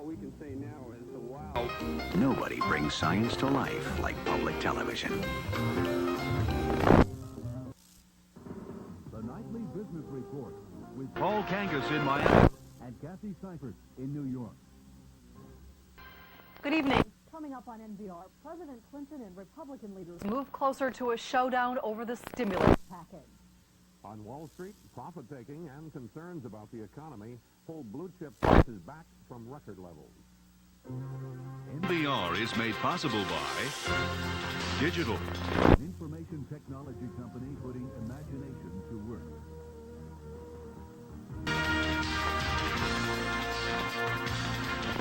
all we can say now is wow. Nobody brings science to life like public television. The Nightly Business Report with Paul Kangas in Miami and Kathy Seifert in New York. Good evening. Coming up on NBR, President Clinton and Republican leaders move closer to a showdown over the stimulus package. On Wall Street, profit-taking and concerns about the economy pull blue-chip prices back from record levels. NBR is made possible by Digital, An information technology company putting imagination to work.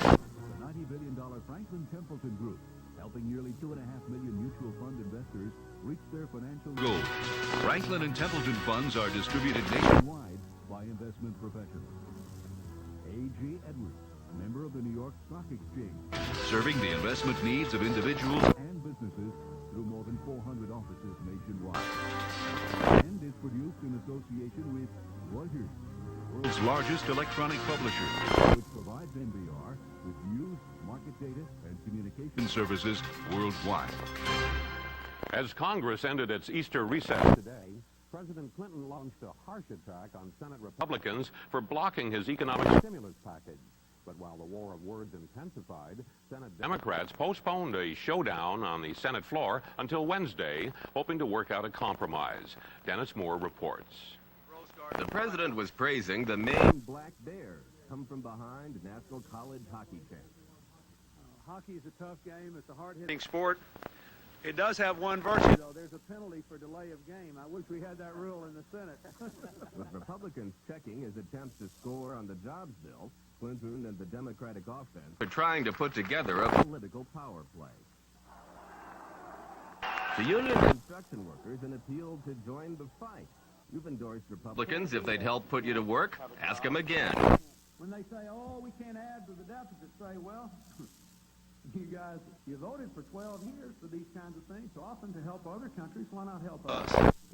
The $90 billion Franklin Templeton Group, helping nearly 2.5 million mutual fund investors reach their financial goals. Franklin and Templeton funds are distributed nationwide by investment professionals. A.G. Edwards, member of the New York Stock Exchange, serving the investment needs of individuals and businesses through more than 400 offices nationwide. And is produced in association with Reuters, world's largest electronic publisher, which provides NBR with news, market data, and communication services worldwide. As Congress ended its Easter recess today, President Clinton launched a harsh attack on Senate Republicans for blocking his economic stimulus package. But while the war of words intensified, Senate Democrats postponed a showdown on the Senate floor until Wednesday, hoping to work out a compromise. Dennis Moore reports. The president was praising the Maine Black Bears, come from behind national college hockey champs. Hockey is a tough game. It's a hard-hitting sport. It does have one virtue, though. There's a penalty for delay of game. I wish we had that rule in the Senate. With Republicans checking his attempts to score on the jobs bill, Clinton and the Democratic offense are trying to put together a political power play. The union of construction workers an appeal to join the fight. You've endorsed Republicans. If they'd help put you to work, ask them again. When they say, oh, we can't add to the deficit, say, well, you guys, you voted for 12 years for these kinds of things, so often to help other countries. Why not help us?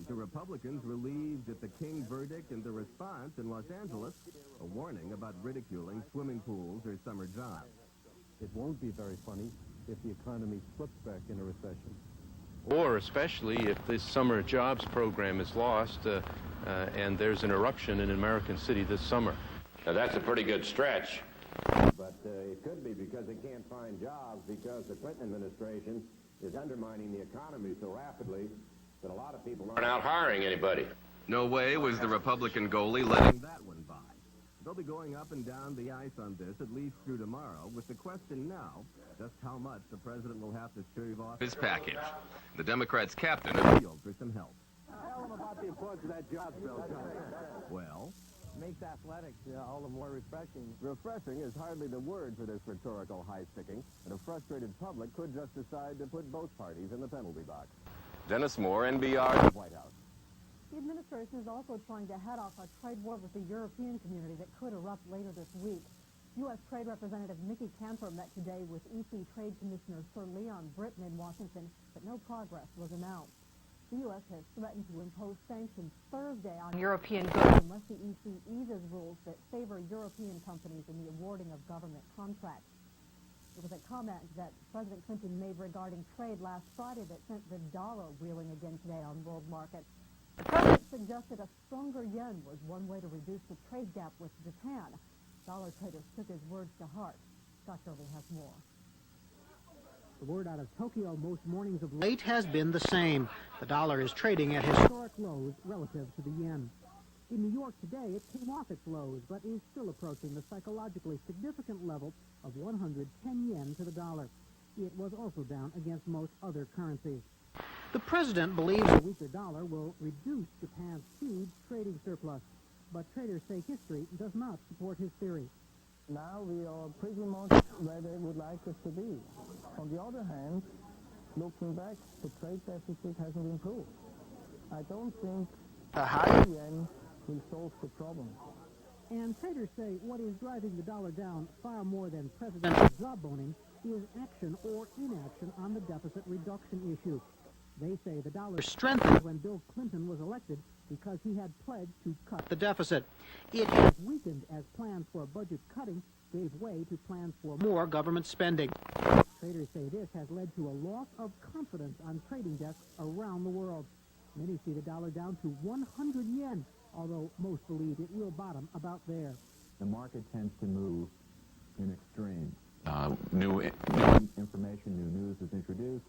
The Republicans relieved at the King verdict and the response in Los Angeles, a warning about ridiculing swimming pools or summer jobs. It won't be very funny if the economy slips back in a recession. Or especially if this summer jobs program is lost and there's an eruption in an American city this summer. Now that's a pretty good stretch. But it could be because they can't find jobs because the Clinton administration is undermining the economy so rapidly that a lot of people aren't out hiring anybody. No way was the Republican goalie letting that one by. They'll be going up and down the ice on this at least through tomorrow, with the question now just how much the president will have to shave off his package. The Democrats' captain appealed for some help. Tell them about the importance of that jobs bill. Well, makes athletics all the more refreshing. Refreshing is hardly the word for this rhetorical high-sticking, and a frustrated public could just decide to put both parties in the penalty box. Dennis Moore, NBR, White House. The administration is also trying to head off a trade war with the European community that could erupt later this week. U.S. Trade Representative Nikki Cantor met today with EC Trade Commissioner Sir Leon Britton in Washington, but no progress was announced. The U.S. has threatened to impose sanctions Thursday on European goods unless the EC eases rules that favor European companies in the awarding of government contracts. It was a comment that President Clinton made regarding trade last Friday that sent the dollar reeling again today on world markets. The president suggested a stronger yen was one way to reduce the trade gap with Japan. Dollar traders took his words to heart. Scott Shirley has more. The word out of Tokyo most mornings of late has been the same. The dollar is trading at historic lows relative to the yen. In New York today, it came off its lows, but is still approaching the psychologically significant level of 110 yen to the dollar. It was also down against most other currencies. The president believes a weaker dollar will reduce Japan's huge trading surplus, but traders say history does not support his theory. Now we are pretty much where they would like us to be. On the other hand, looking back, the trade deficit hasn't improved. I don't think a higher yen will solve the problem. And traders say what is driving the dollar down far more than presidential jawboning is action or inaction on the deficit reduction issue. They say the dollar strengthened when Bill Clinton was elected because he had pledged to cut the deficit. It has weakened as plans for budget cutting gave way to plans for more government spending. Traders say this has led to a loss of confidence on trading desks around the world. Many see the dollar down to 100 yen, although most believe it will bottom about there. The market tends to move in extremes. New Information, new news is introduced.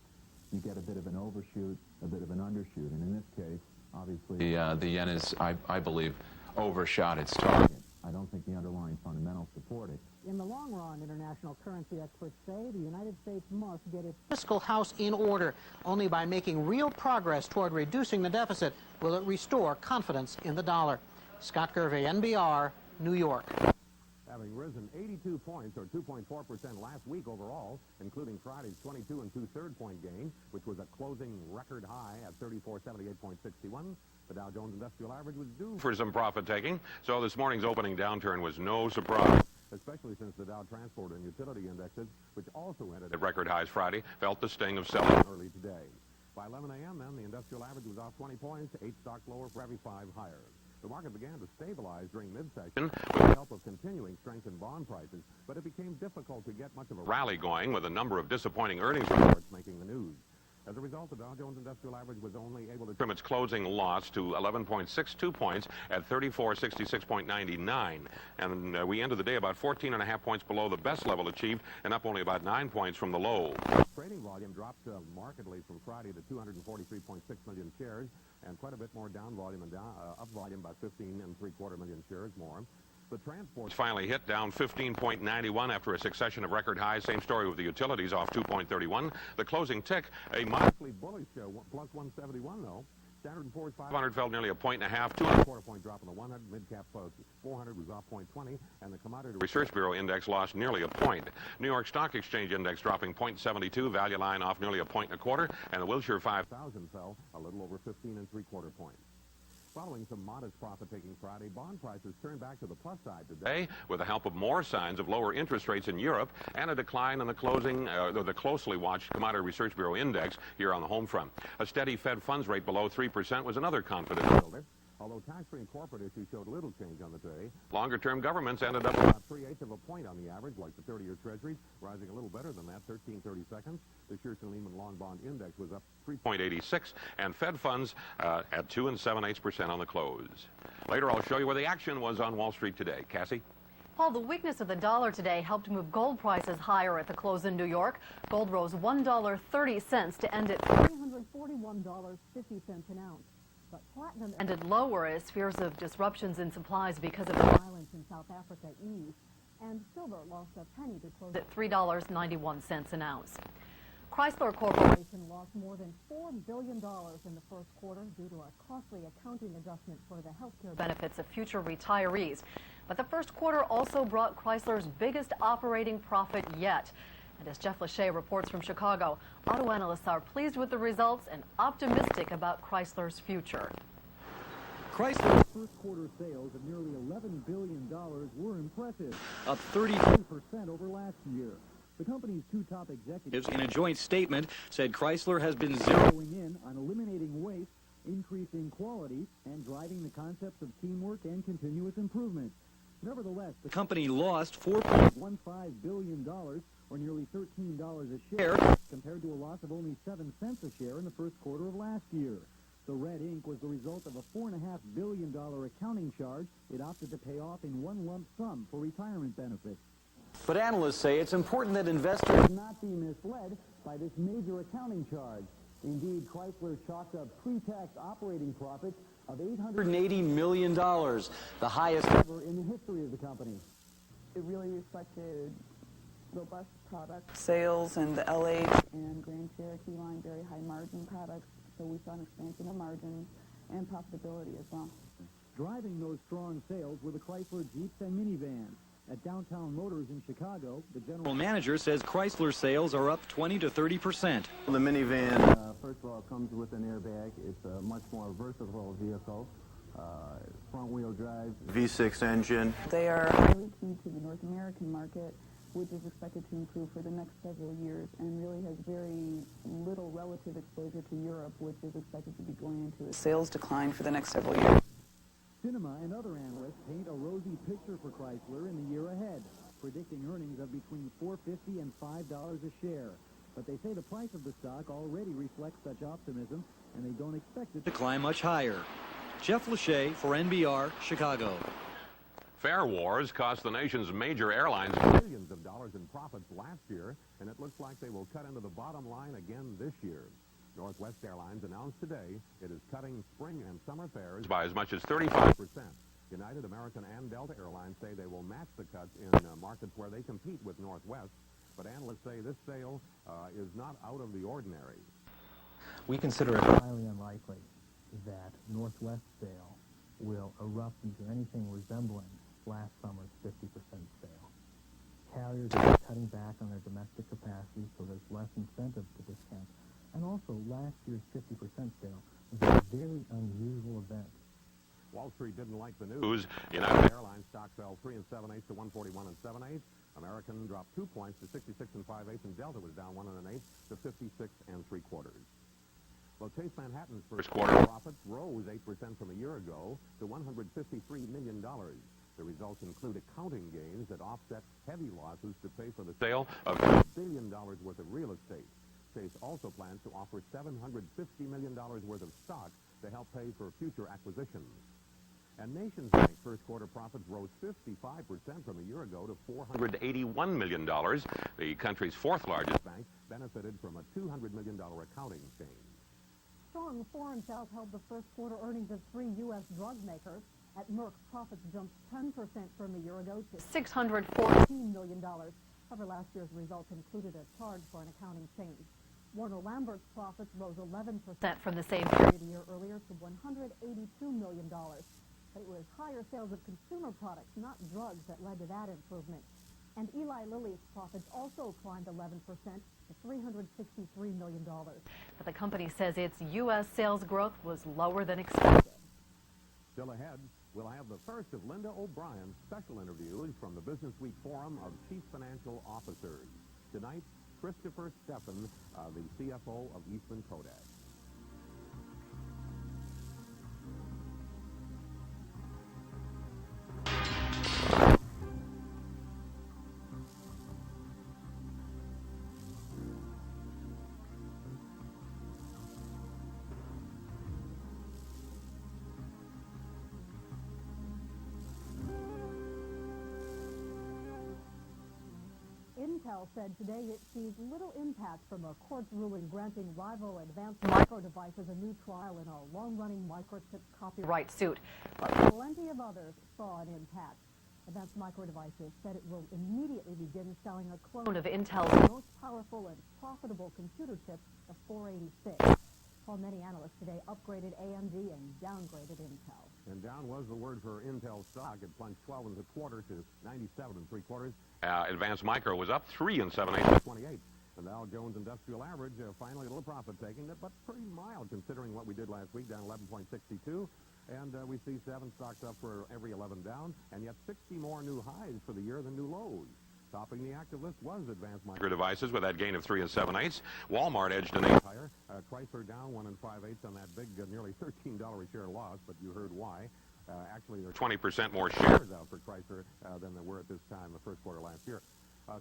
You get a bit of an overshoot, a bit of an undershoot, and in this case, obviously, the yen is, I believe, overshot its target. I don't think the underlying fundamentals support it. In the long run, international currency experts say the United States must get its Fiscal house in order. Only by making real progress toward reducing the deficit will it restore confidence in the dollar. Scott Gervais, NBR, New York. Having risen 82 points, or 2.4% last week overall, including Friday's 22 2/3 point gain, which was a closing record high at 3478.61, the Dow Jones Industrial Average was due for some profit-taking, so this morning's opening downturn was no surprise, especially since the Dow Transport and Utility Indexes, which also ended at record highs Friday, felt the sting of selling early today. By 11 a.m., then, the industrial average was off 20 points, 8 stocks lower for every 5 higher. The market began to stabilize during midsection with the help of continuing strength in bond prices, but it became difficult to get much of a rally going with a number of disappointing earnings reports making the news. As a result, the Dow Jones Industrial Average was only able to trim its closing loss to 11.62 points at 3466.99, and we ended the day about 14.5 points below the best level achieved and up only about 9 points from the low. Trading volume dropped markedly from Friday to 243.6 million shares, and quite a bit more down volume and up volume by 15.75 million shares more. The transports finally hit down 15.91 after a succession of record highs. Same story with the utilities, off 2.31. The closing tick, a modestly bullish plus 171 though. Standard & Poor's 500 fell nearly a point and a half, 2.25 point drop on the 100. Mid-cap 400 was off 0.20, and the Commodity Research Bureau index lost nearly a point. New York Stock Exchange index dropping 0.72, value line off nearly a point and a quarter, and the Wilshire 5000 fell a little over 15.75 points. Following some modest profit-taking Friday, bond prices turned back to the plus side today with the help of more signs of lower interest rates in Europe and a decline in the the closely watched Commodity Research Bureau index here on the home front. A steady Fed funds rate below 3% was another confidence builder. Although tax-free and corporate issues showed little change on the day, longer-term governments ended up about 3/8 of a point on the average, like the 30-year Treasuries, rising a little better than that, 13/32. The Shearson-Lehman Long Bond Index was up 3.86, and Fed funds at 2 7/8% on the close. Later, I'll show you where the action was on Wall Street today. Cassie? Paul, the weakness of the dollar today helped move gold prices higher at the close in New York. Gold rose $1.30 to end at $341.50 an ounce. But platinum ended lower as fears of disruptions in supplies because of the violence in South Africa eased, and silver lost a penny to close at $3.91 an ounce. Chrysler Corporation lost more than $4 billion in the first quarter due to a costly accounting adjustment for the health care benefits of future retirees. But the first quarter also brought Chrysler's biggest operating profit yet. And as Jeff Lachey reports from Chicago, auto analysts are pleased with the results and optimistic about Chrysler's future. Chrysler's first quarter sales of nearly $11 billion were impressive, up 32% over last year. The company's two top executives in a joint statement said Chrysler has been zeroing in on eliminating waste, increasing quality, and driving the concepts of teamwork and continuous improvement. Nevertheless, the company lost $4.15 billion, or nearly $13 a share, compared to a loss of only 7 cents a share in the first quarter of last year. The red ink was the result of a $4.5 billion accounting charge it opted to pay off in one lump sum for retirement benefits. But analysts say it's important that investors not be misled by this major accounting charge. Indeed, Chrysler chalked up pre-tax operating profits of $880 million, the highest ever in the history of the company. It really reflected robust product sales and the LH and Grand Cherokee line, very high margin products. So we saw an expansion of margins and profitability as well. Driving those strong sales were the Chrysler Jeeps and minivans. At Downtown Motors in Chicago, the general manager says Chrysler sales are up 20 to 30%. The minivan, first of all, comes with an airbag. It's a much more versatile vehicle. Front-wheel drive, V6 engine. They are highly key to the North American market, which is expected to improve for the next several years and really has very little relative exposure to Europe, which is expected to be going into a sales decline for the next several years. Cinema and other analysts paint a rosy picture for Chrysler in the year ahead. predicting earnings of between $4.50 and $5 a share. But they say the price of the stock already reflects such optimism, and they don't expect it to climb much higher. Jeff Lachey for NBR, Chicago. Fare wars cost the nation's major airlines billions of dollars in profits last year, and it looks like they will cut into the bottom line again this year. Northwest Airlines announced today it is cutting spring and summer fares by as much as 35%. United, American, and Delta Airlines say they will match the cuts in markets where they compete with Northwest, but analysts say this sale is not out of the ordinary. We consider it highly unlikely that Northwest sale will erupt into anything resembling last summer's 50% sale. Carriers are cutting back on their domestic capacity, so there's less incentive to discount. And also, last year's 50% sale was a very unusual event. Wall Street didn't like the news. United Airlines stock fell 3 7/8 to 141 7/8. American dropped 2 points to 66 5/8, and Delta was down 1 1/8 to 56 3/4. Well, Chase Manhattan's first quarter profits rose 8% from a year ago to $153 million. The results include accounting gains that offset heavy losses to pay for the sale of $2 billion worth of real estate. Chase also plans to offer $750 million worth of stock to help pay for future acquisitions. And Nations Bank first quarter profits rose 55% from a year ago to $481 million. The country's fourth largest bank benefited from a $200 million accounting change. Strong foreign sales held the first quarter earnings of 3 U.S. drug makers. At Merck, profits jumped 10% from a year ago to $614 million. However, last year's results included a charge for an accounting change. Warner Lambert's profits rose 11% from the same period a year earlier to $182 million. But it was higher sales of consumer products, not drugs, that led to that improvement. And Eli Lilly's profits also climbed 11% to $363 million. But the company says its U.S. sales growth was lower than expected. Still ahead, we'll have the first of Linda O'Brien's special interviews from the Business Week Forum of Chief Financial Officers. Tonight, Christopher Steffen, the CFO of Eastman Kodak. Intel said today it sees little impact from a court's ruling granting rival Advanced Micro Devices a new trial in a long-running microchip copyright suit. But plenty of others saw an impact. Advanced Micro Devices said it will immediately begin selling a clone of Intel's most powerful and profitable computer chip, the 486. While many analysts today upgraded AMD and downgraded Intel. And down was the word for Intel stock. It plunged 12 1/4 to 97 3/4. Advanced Micro was up 3 7/8 to 28. The Dow Jones Industrial Average finally a little profit taking, but pretty mild considering what we did last week, down 11.62. And we see 7 stocks up for every 11 down, and yet 60 more new highs for the year than new lows. Topping the active list was Advanced Micro Devices with that gain of 3 7/8. Walmart edged an 8 higher. Chrysler down 1 5/8 on that big, nearly $13 a share loss, but you heard why. Actually, there are 20% more shares out for Chrysler than there were at this time the first quarter last year.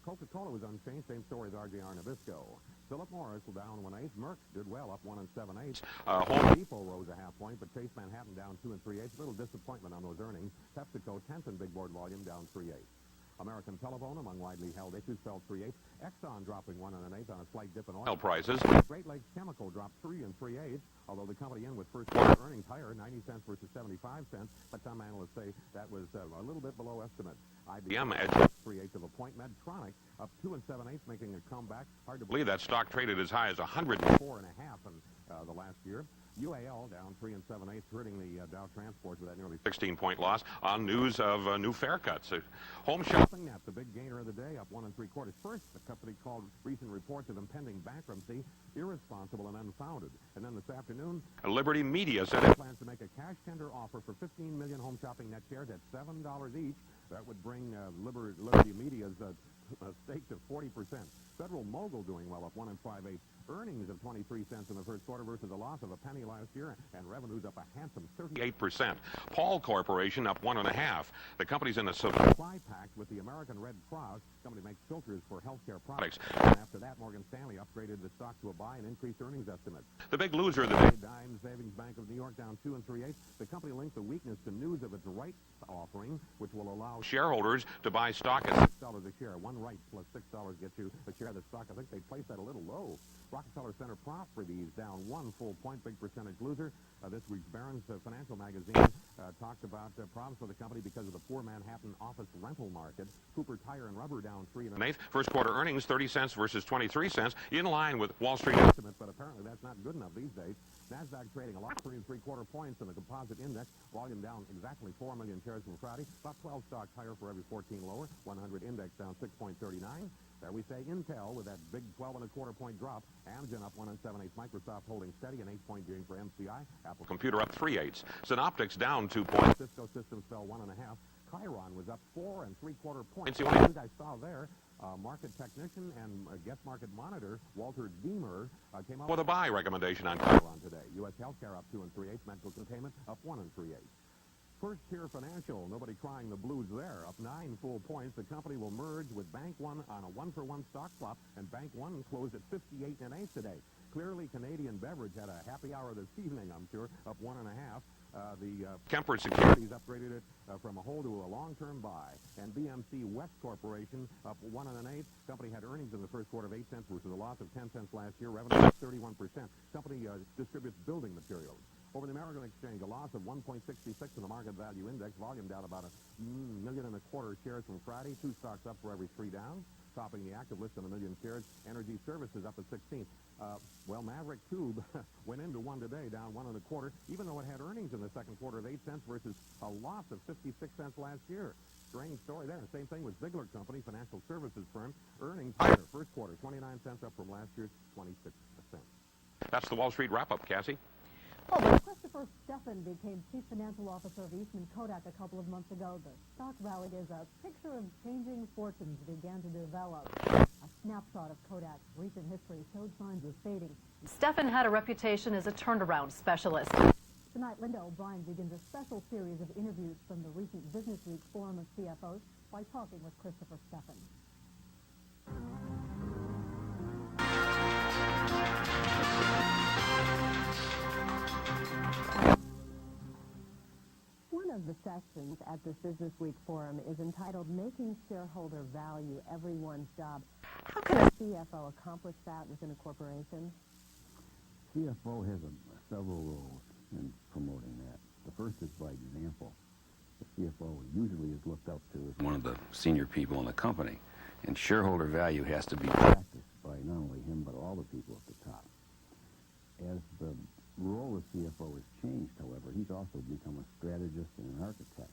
Coca-Cola was unchanged. Same story as RJR Nabisco. Philip Morris was down 1/8. Merck did well, up 1 7/8. Home Depot rose a half point, but Chase Manhattan down 2 3/8. A little disappointment on those earnings. PepsiCo 10th in big board volume, down 3/8. American Telephone, among widely held issues, fell 3/8. Exxon dropping 1 1/8 on a slight dip in oil prices. Great Lakes Chemical dropped 3 3/8, although the company in with first quarter earnings higher, 90 cents versus 75 cents. But some analysts say that was a little bit below estimate. IBM edged 3/8 of a point. Medtronic up 2 7/8, making a comeback. Hard to believe that stock traded as high as 104.5 in the last year. UAL down 3 7/8, hurting the Dow Transport with that nearly 16-point loss on news of new fare cuts. Home Shopping Net, the big gainer of the day, up 1 3/4. First, the company called recent reports of impending bankruptcy irresponsible and unfounded. And then this afternoon, Liberty Media said it plans to make a cash tender offer for 15 million Home Shopping Net shares at $7 each. That would bring Liberty Media's stake to 40%. Federal Mogul doing well, up 1 5/8. Earnings of 23 cents in the first quarter versus a loss of a penny last year, and revenues up a handsome 38%. Paul Corporation up 1.5%. The company's in a supply pact with the American Red Cross. The company makes filters for healthcare products. And after that, Morgan Stanley upgraded the stock to a buy and increased earnings estimates. The big loser of the day, Dime Savings Bank of New York, down 2 3/8. The company linked the weakness to news of its rights offering, which will allow shareholders to buy stock at $6 a share. One right plus $6 gets you a share of the stock. I think they placed that a little low. Rockefeller Center Properties down 1 full point, big percentage loser. This week's Barron's Financial Magazine talked about problems for the company because of the poor Manhattan office rental market. Cooper Tire and Rubber down 3 1/8. First quarter earnings 30 cents versus 23 cents, in line with Wall Street estimates, but apparently that's not good enough these days. NASDAQ trading a lot, 3 3/4 points in the composite index. Volume down exactly 4 million shares from Friday. About 12 stocks higher for every 14 lower. 100 index down 6.39. There we say Intel with that big 12 1/4 point drop. Amgen up 1 7/8. Microsoft holding steady, an 8-point gain for MCI. Apple Computer up 3/8. Synoptics down 2 points. Cisco Systems fell 1.5. Chiron was up 4 3/4 points. The only thing I saw there, market technician and guest market monitor Walter Deemer came up with a buy recommendation on Chiron today. U.S. Healthcare up 2 3/8. Medical containment up 1 3/8. First Tier Financial, nobody crying the blues there, up 9 full points. The company will merge with Bank One on a 1-for-1 stock swap, and Bank One closed at 58 1/8 today. Clearly, Canadian Beverage had a happy hour this evening, I'm sure, up 1.5. The Kemper Securities upgraded it from a hold to a long-term buy. And BMC West Corporation up 1 1/8. Company had earnings in the first quarter of 8 cents versus a loss of 10 cents last year. Revenue up 31%. Company distributes building materials. Over the American Exchange, a loss of 1.66 in the market value index. Volume down about 1.25 million shares from Friday. 2 stocks up for every 3 down. Topping the active list on 1 million shares. Energy Services up at 16th. Well, Maverick Tube went into 1 today, down 1 1/4, even though it had earnings in the second quarter of 8 cents versus a loss of 56 cents last year. Strange story there. Same thing with Ziegler Company, financial services firm. Earnings higher. First quarter, 29 cents up from last year's 26 cents. That's the Wall Street wrap-up, Cassie. Well, when Christopher Stephan became chief financial officer of Eastman Kodak a couple of months ago, the stock rallied as a picture of changing fortunes began to develop. A snapshot of Kodak's recent history showed signs of fading. Stephan had a reputation as a turnaround specialist. Tonight, Linda O'Brien begins a special series of interviews from the recent Business Week Forum of CFOs by talking with Christopher Stephan. One of the sessions at this Business Week Forum is entitled Making Shareholder Value Everyone's Job. How can a CFO accomplish that within a corporation? CFO has several roles in promoting that. The first is by example. The CFO usually is looked up to as one of the senior people in the company, and shareholder value has to be practiced by not only him but all the people at the top. As the role of CFO has changed, however, he's also become a strategist and an architect.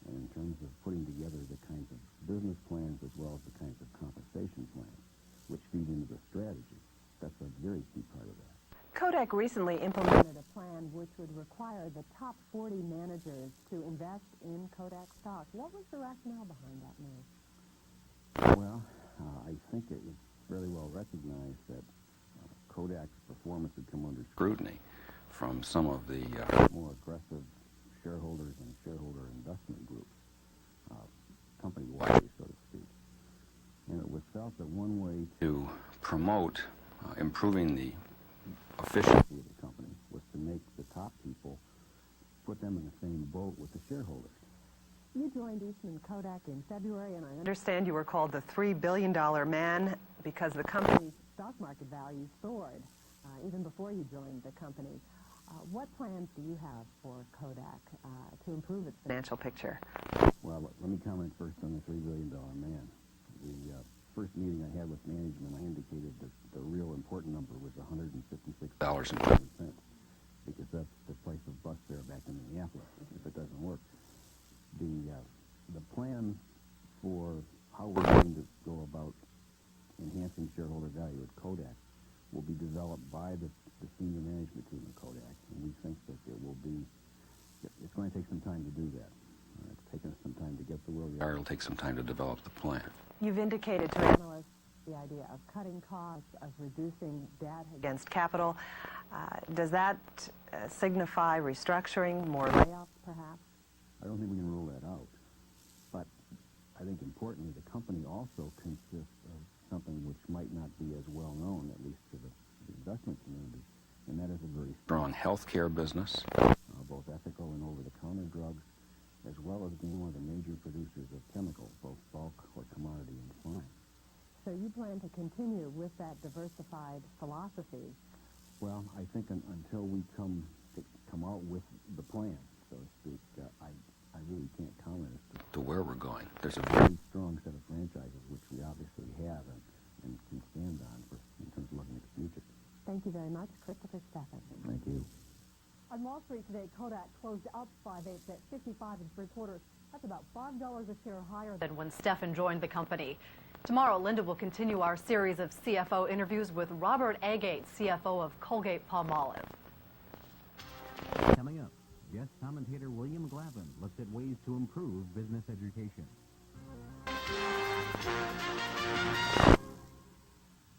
And in terms of putting together the kinds of business plans as well as the kinds of compensation plans, which feed into the strategy, that's a very key part of that. Kodak recently implemented a plan which would require the top 40 managers to invest in Kodak stock. What was the rationale behind that move? Well, I think it was fairly well recognized that Kodak's performance had come under scrutiny from some of the more aggressive shareholders and shareholder investment groups, company-wide, so to speak. And it was felt that one way to promote improving the efficiency of the company was to make the top people, put them in the same boat with the shareholders. You joined Eastman Kodak in February, and I understand you were called the $3 billion man because the company's stock market value soared even before you joined the company. What plans do you have for Kodak to improve its financial picture? Well, let me comment first on the $3 billion man. The first meeting I had with management, I indicated that the real important number was $156.07, because that's the price of bus fare back in Minneapolis if it doesn't work. The plan for how we're going to go about enhancing shareholder value at Kodak will be developed by the senior management team at Kodak, and we think that it's going to take some time to do that. It's taken us some time to get to where we are. It'll take some time to develop the plan. You've indicated to analysts the idea of cutting costs, of reducing debt against capital. Does that signify restructuring, more layoffs, perhaps? I don't think we can rule that out. But I think importantly, the company also consists of something which might not be as well known, at least to the investment community, and that is a very strong healthcare business, both ethical and over-the-counter drugs, as well as being one of the major producers of chemicals, both bulk or commodity and fine. So you plan to continue with that diversified philosophy? Well, I think until we come out with the plan, so to speak, I really can't comment as to where we're going. There's a very strong set of franchises which we obviously have and can stand on in terms of looking at the future. Thank you very much, Christopher Steffen. Thank you. On Wall Street today, Kodak closed up 5/8 at 55 3/4. That's about $5 a share higher than when Steffen joined the company. Tomorrow, Linda will continue our series of CFO interviews with Robert Agate, CFO of Colgate-Palmolive. Coming up, guest commentator William Glavin looks at ways to improve business education.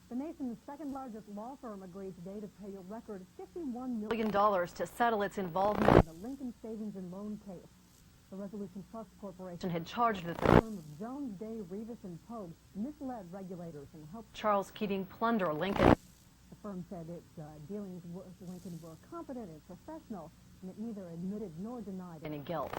The nation's second-largest law firm agreed today to pay a record $51 million to settle its involvement in the Lincoln Savings and Loan case. The Resolution Trust Corporation had charged that the firm of Jones, Day, Rivas, and Pogue misled regulators and helped Charles Keating plunder Lincoln. The firm said its dealings with Lincoln were competent and professional, and it neither admitted nor denied any guilt.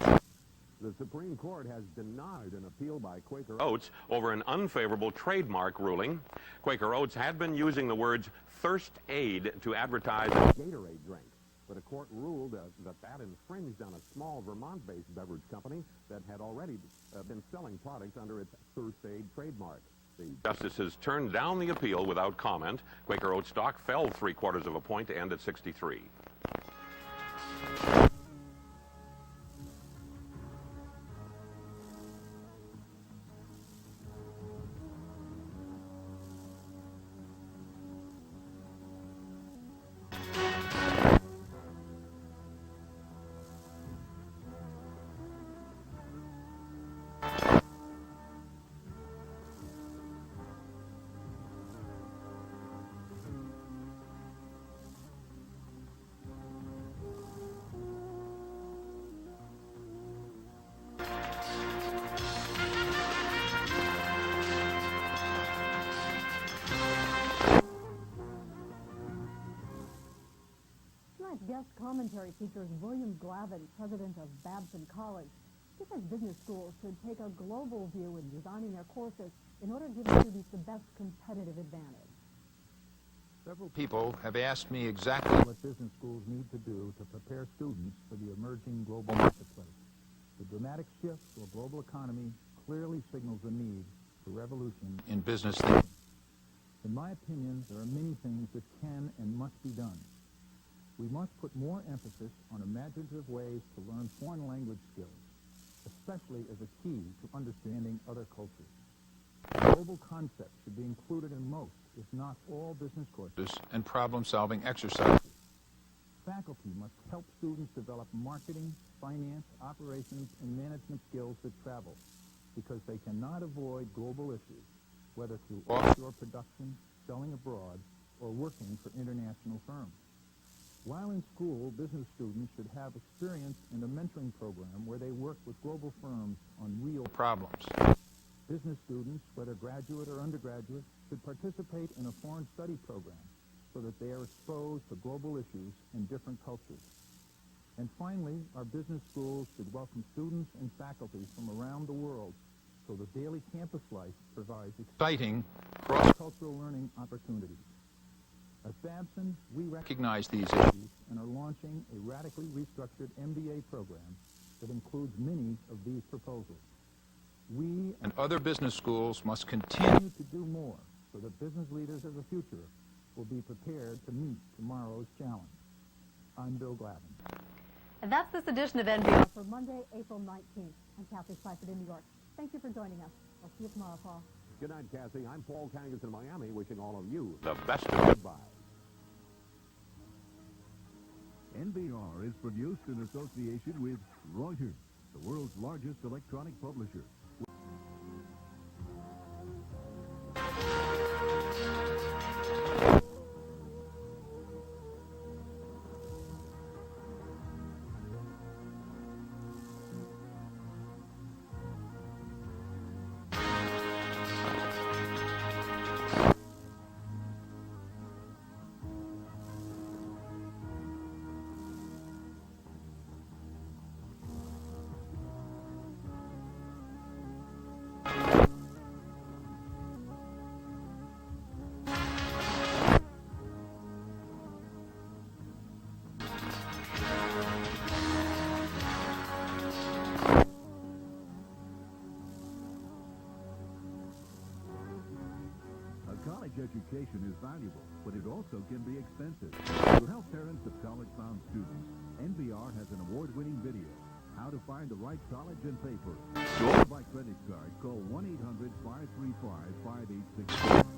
The Supreme Court has denied an appeal by Quaker Oats over an unfavorable trademark ruling. Quaker Oats had been using the words Thirst Aid to advertise a Gatorade drink, but a court ruled that infringed on a small Vermont-based beverage company that had already been selling products under its Thirst Aid trademark. The justices turned down the appeal without comment. Quaker Oats stock fell 3/4 of a point to end at 63. Guest commentary features William Glavin, president of Babson College. He says business schools should take a global view in designing their courses in order to give students the best competitive advantage. Several people have asked me exactly what business schools need to do to prepare students for the emerging global marketplace. The dramatic shift to a global economy clearly signals a need for revolution in business thinking. In my opinion, there are many things that can and must be done. We must put more emphasis on imaginative ways to learn foreign language skills, especially as a key to understanding other cultures. Global concepts should be included in most, if not all, business courses and problem-solving exercises. Faculty must help students develop marketing, finance, operations, and management skills that travel, because they cannot avoid global issues, whether through offshore production, selling abroad, or working for international firms. While in school, business students should have experience in a mentoring program where they work with global firms on real problems. Business students, whether graduate or undergraduate, should participate in a foreign study program so that they are exposed to global issues in different cultures. And finally, our business schools should welcome students and faculty from around the world so the daily campus life provides exciting cross-cultural learning opportunities. At Babson, we recognize these issues and are launching a radically restructured MBA program that includes many of these proposals. We and other business schools must continue to do more so that business leaders of the future will be prepared to meet tomorrow's challenge. I'm Bill Glavin. And that's this edition of NBR for Monday, April 19th. I'm Kathy Seifert in New York. Thank you for joining us. I'll see you tomorrow, Paul. Good night, Cassie. I'm Paul Kangas in Miami, wishing all of you the best of goodbye. NBR is produced in association with Reuters, the world's largest electronic publisher. education is valuable, but it also can be expensive. To help parents of college-bound students, NBR has an award-winning video, How to Find the Right College and Pay for It. To order by credit card, call 1-800-535-5864.